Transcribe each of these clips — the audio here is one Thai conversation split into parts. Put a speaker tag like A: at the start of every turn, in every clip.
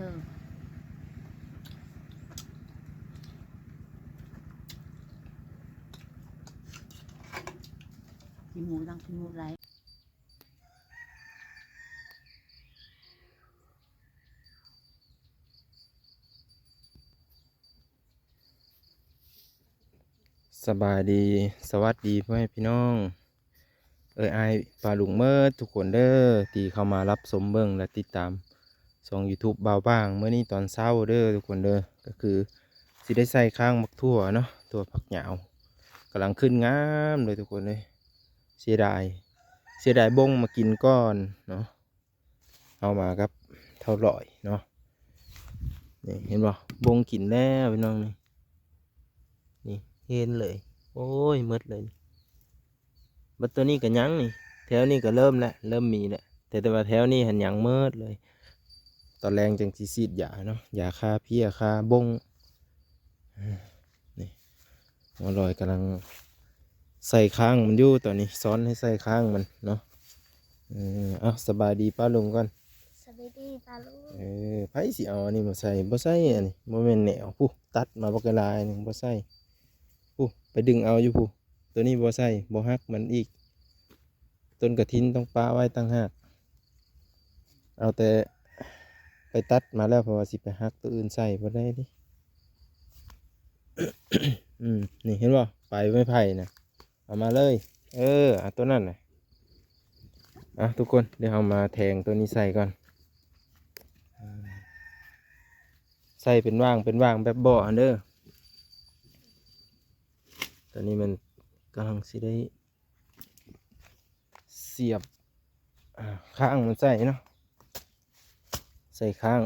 A: ธอกินหมูตั้งกินหมูไร
B: สบายดีสวัสดีพ่อแม่พี่น้องไอายปลาลุงเมื่อทุกคนเด้อที่เข้ามารับชมเบิ่งและติดตามช่อง YouTube บ่าวบ้างเมื่อนี้ตอนเช้าเด้อทุกคนเด้อก็คือสิได้ใส่ข้างมักทั่วเนาะตัวผักหยาวกำลังขึ้นงามเลยทุกคนเลยเสียดายเสียดายบงมากินก้อนเนาะเอามาครับเท่าไหร่เนาะนี่เห็นบ่บงกินแล้วพี่น้องนี่เห็นเลยโอ้ยหมดเลยบัดตัวนี้ก็ยังนี่แถวนี้ก็เริ่มแล้วเริ่มมีแล้วแต่ว่าแถวนี้หันยังเมิดเลยตอนแรงจังสิฉีดยาเนาะยาฆ่าเพี้ยฆ่าบงนี่อร่อยกำลังใส่ข้างมันอยู่ตอนนี้ซ้อนให้ใส่ข้างมันเนาะเอาสบายดีป้าลุงก่อน
C: สวัสดีปาลุง
B: ไผสิเอาอันนี้มาใส่บ่ใส่อันนี้บ่แม่นแนวผู้ตัดมาบักลายนึงบ่ใส่ผู้ไปดึงเอาอยู่ผู้ตัวนี้บ่ใส่บ่ฮักมันอีกต้นกระถินต้องปาไว้ตั้งหากเอาแต่ไปตัดมาแล้วเพราะว่าสิไปฮักตัวอื่นใส่บ่ได้ดิ นี่เห็นบ่ไปไม่ไผ่นะเอามาเลยเอาตัวนั้นน่ะทุกคนเดี๋ยวเอามาแทงตัวนี้ใส่ก่อนใส่เป็นว่างแบบบ่อเด้อตอนนี้มันกำลังสิได้เสียบข้างมันใส่เนาะใส่ข้าง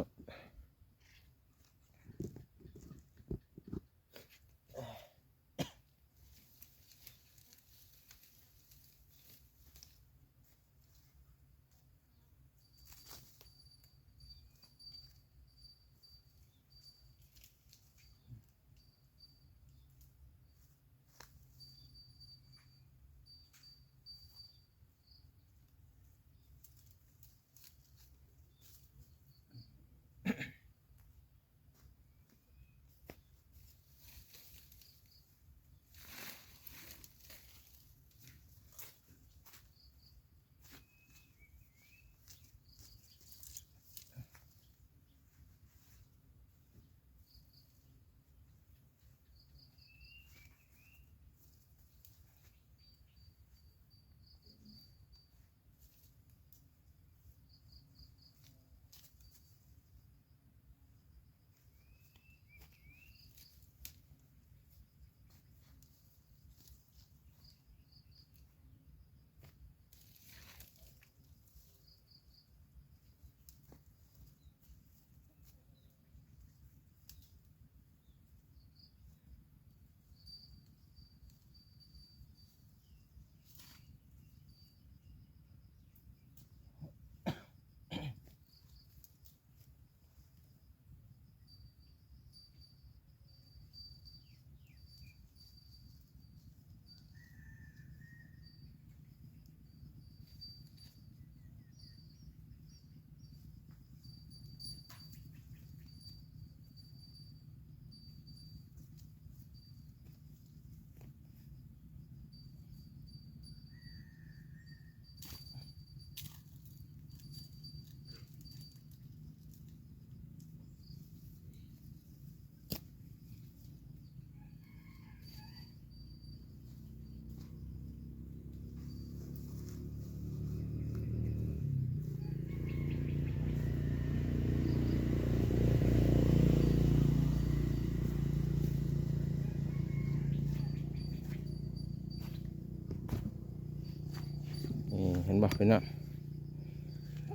B: เห็นบอกเป็นเนาะ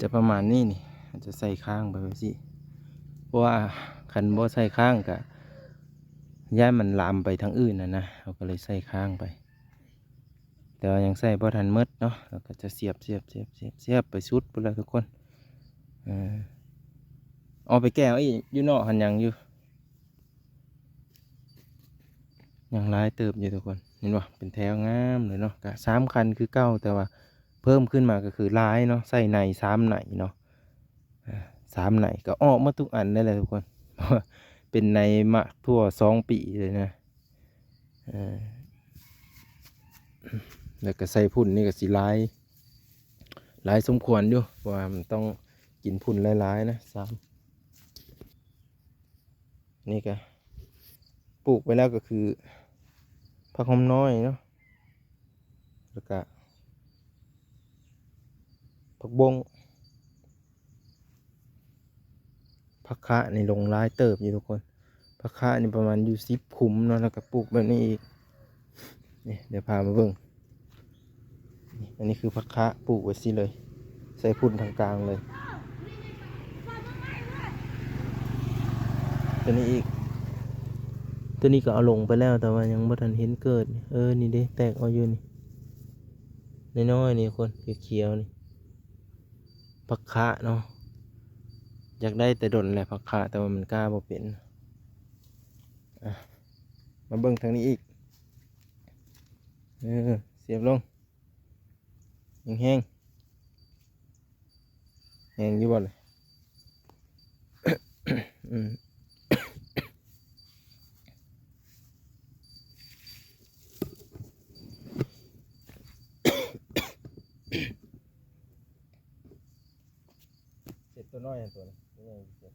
B: จะประมาณนี้นี่จะใส่ข้างไปสิเพราะว่าคันบ่ใส่ข้างกะย่ามันลามไปทางอื่นนะเราก็เลยใส่ข้างไปแต่ว่ายังใส่บ่ทันหมดเนาะเราก็จะเสียบไปสุดไปเลยทุกคนเอาไปแก้วอีกอยู่นอกหันยังอยู่ยังร้ายเติบอยู่ทุกคนเห็นป่ะเป็นแถวงามเลยเนาะกะ3 คันคือเก้าแต่ว่าเพิ่มขึ้นมาก็คือร้ายเนาะใส่ใน3 ไหนเนาะ 3ไหนก็ออกหมาทุกอันได้แหละทุกคน เพราะว่าเป็นในมะทั่ว2 ปีเลยนะเออแล้วก็ใส่พุ่นนี่ก็สิหลายสมควรอยู่เพราะว่ามันต้องกินพุ่นหลายๆนะนี่ก็ปลูกไปแล้วก็คือผักหอมน้อยเนาะแล้วก็ผักบงผักคะนี่ลงหลายเติบอยู่ทุกคนผักคะนี่ประมาณอยู่10 ขุมเนาะแล้วก็ปลูกแบบนี้อีกนี่เดี๋ยวพามาเบิ่งนี่อันนี้คือผักคะปลูกไว้สิเลยใส่พุ่นทางกลางเลยตัวนี้อีกตัวนี้ก็เอาลงไปแล้วแต่ว่ายังไม่ทันเห็นเกิดนี่เด้แตกออกอยู่นี่น้อยๆนี่คนเขียวๆนี่ผักคะเนาะอยากได้แต่ดนแหละผักคะแต่ว่ามันกล้าบ่เป็นอ่ะมาเบิ่งทางนี้อีกเสียบลงแห้งๆแห้งอยู่บ่เลย อืมเสร็จตัวน้อยอันตัวนี้ตัวใหญ่เสร็จ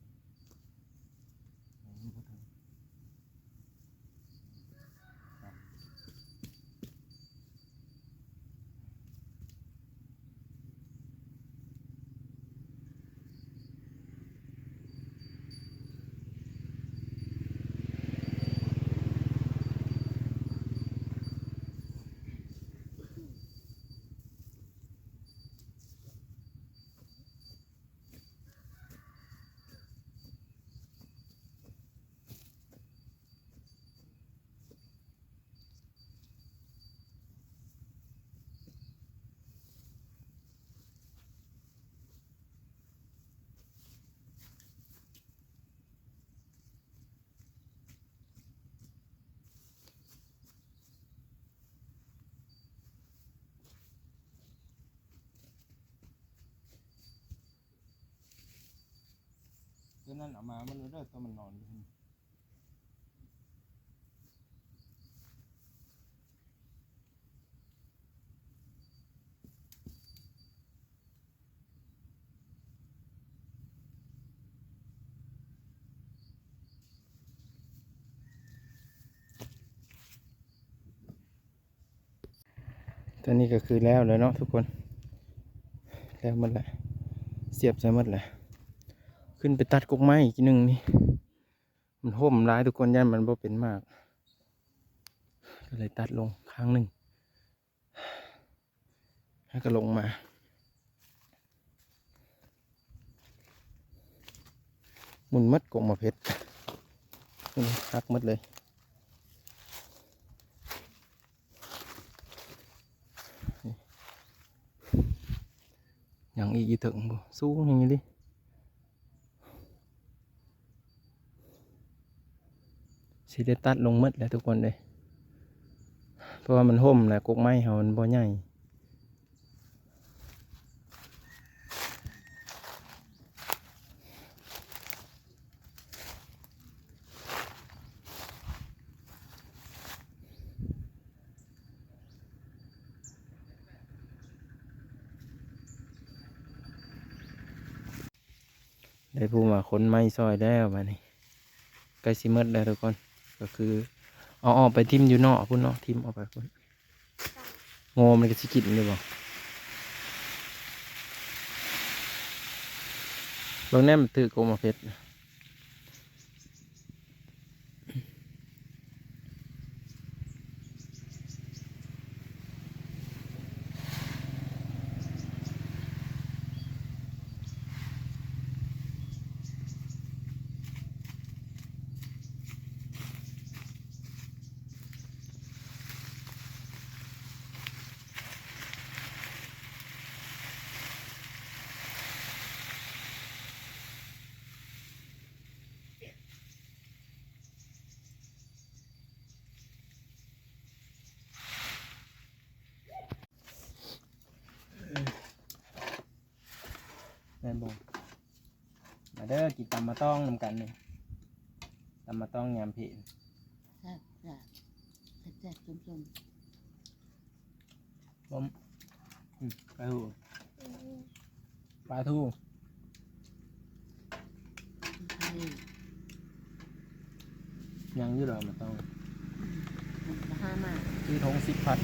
B: ตัวนั้นเอามามันเด้อตัวมันนอนอยู่นี่ตัวนี้ก็คือแล้วเลยเนาะทุกคนแล้วหมันแหละเสียบใส่หมดแหละขึ้นไปตัดกกไม้อีกทีหนึ่งนี่มันห่มร้ายทุกคนย่านมันบ่เป็นมากก็เลยตัดลงครั้งหนึ่งแล้วก็ลงมาหมุนมัดกกมาเพชรหักมัดเลยอย่างอีกถึงบ่สู้อย่างนี้ดิสิได้ตัดลงมัดแล้วทุกคนเลยเพราะว่ามันห่มแหละกกไม้เขามันบ่ใหญ่ได้ผู้มาขนไม้ซอยแล้วมานี่ใกล้สิหมดแล้วทุกคนก็คือเอาออกไปทิ่มอยู่นอกพุ่นเนาะทิ่มออกไปพุ่นงอมันก็สิกินเลยบ่บางแนมนถือกกมาเพชร ด้อกินตำมะต้องนำกันนี่ตำมะต้องยำเผ็ด
A: แซ่บแซ่บแซ่บจม
B: ผมปลาทู
C: อืม
B: ปลาทู
A: ๆใช่
B: ยังอยู่หรอมะต้อง
A: มันจะห้ามาก
B: ที่ทง10 พัด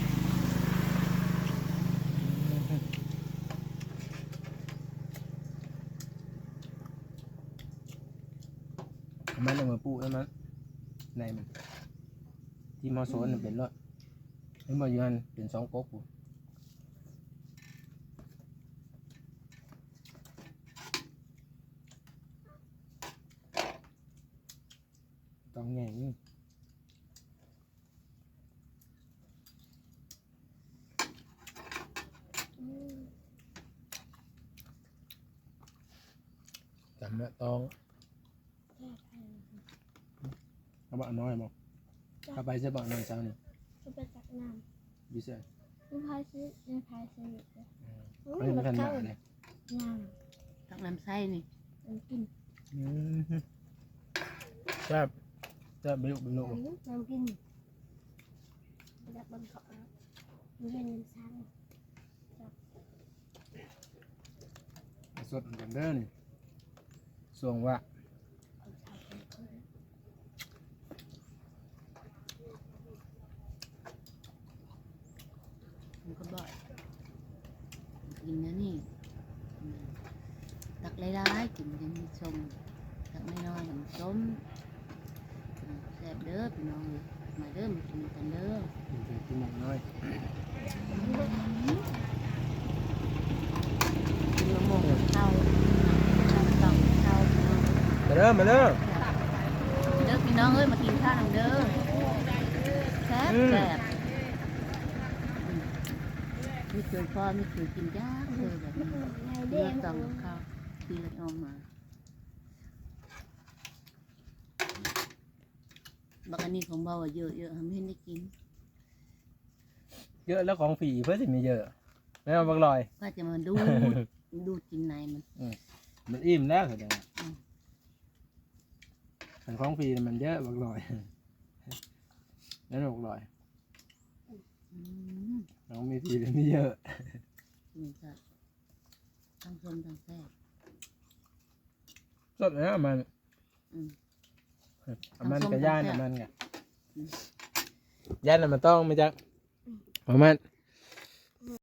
B: มันเอามาปูแล้วมันในมันที่มอโซนน่ะเป็นรถนี่มาอยู่นั่นเป็น2 ก๊กอยู่ต้องแง่นี่
C: อืม
B: จำละต้อง
C: แค่ไทย
B: เอาบ่น้อยบ่เอาไปซะบ่น้อยเช้านี่
C: ก็ไปจากน้
B: อยู่เซ่
C: ำลูกพายซื้อลูกพายซื้อเลย
B: ไม่มีกันหนาเลย
C: น้
A: ตักน้ำไส้นี่
C: ำมันกิน
B: แซ่บแซ่บบิวบิว
C: น้ำกินดับบนเกาะแล้วมันเป็นน้ำซ้
B: สดเหมือนกันเด้อนี่ส่วงว่า
C: ำเอาชาวเป็นคน
A: มันก็บ่อยกินนะนี่ตักหลายๆกินยังมีชมตักน้อยๆมันต้มแซ่บเด้อพี่น้องมาเด้อมากินกันเด้อ
B: กินหมกน้อย
A: กินมะม่วงข้าวต้องข้าวพี่น้อง
B: มาเด้อมาเด้อ
A: เด้อพี่น้องเอ้ยมากินข้าวนำเด้อแซ่บแซ่บไม่เคยพอไม่เคยกินยากเลยแบบนี้
C: ไง
A: เลื
C: เด้
A: อง กต้องข้าวตีละออกมาบักอันนี้ของเบาอะเยอะๆทำให้ได้กิน
B: เยอะแล้วของฟรีเพื่อสิมีเยอะแล้วบักลอย
A: ก็จะมาดู ดูกินในมัน
B: มันอิ่มแล้วแสดง
A: อืม
B: มันของฟรีมันเยอะบักลอยแล้วบักลอย
A: อืม
B: น้องมีฟรีเลยไม่เยอะ
A: กินก็ทั้งส้มทั้งแซ่บ
B: สดนะมัน
A: อืม
B: มันกับย่านมันไง
A: อืม
B: ย่านมันต้องไม่จักประมาณ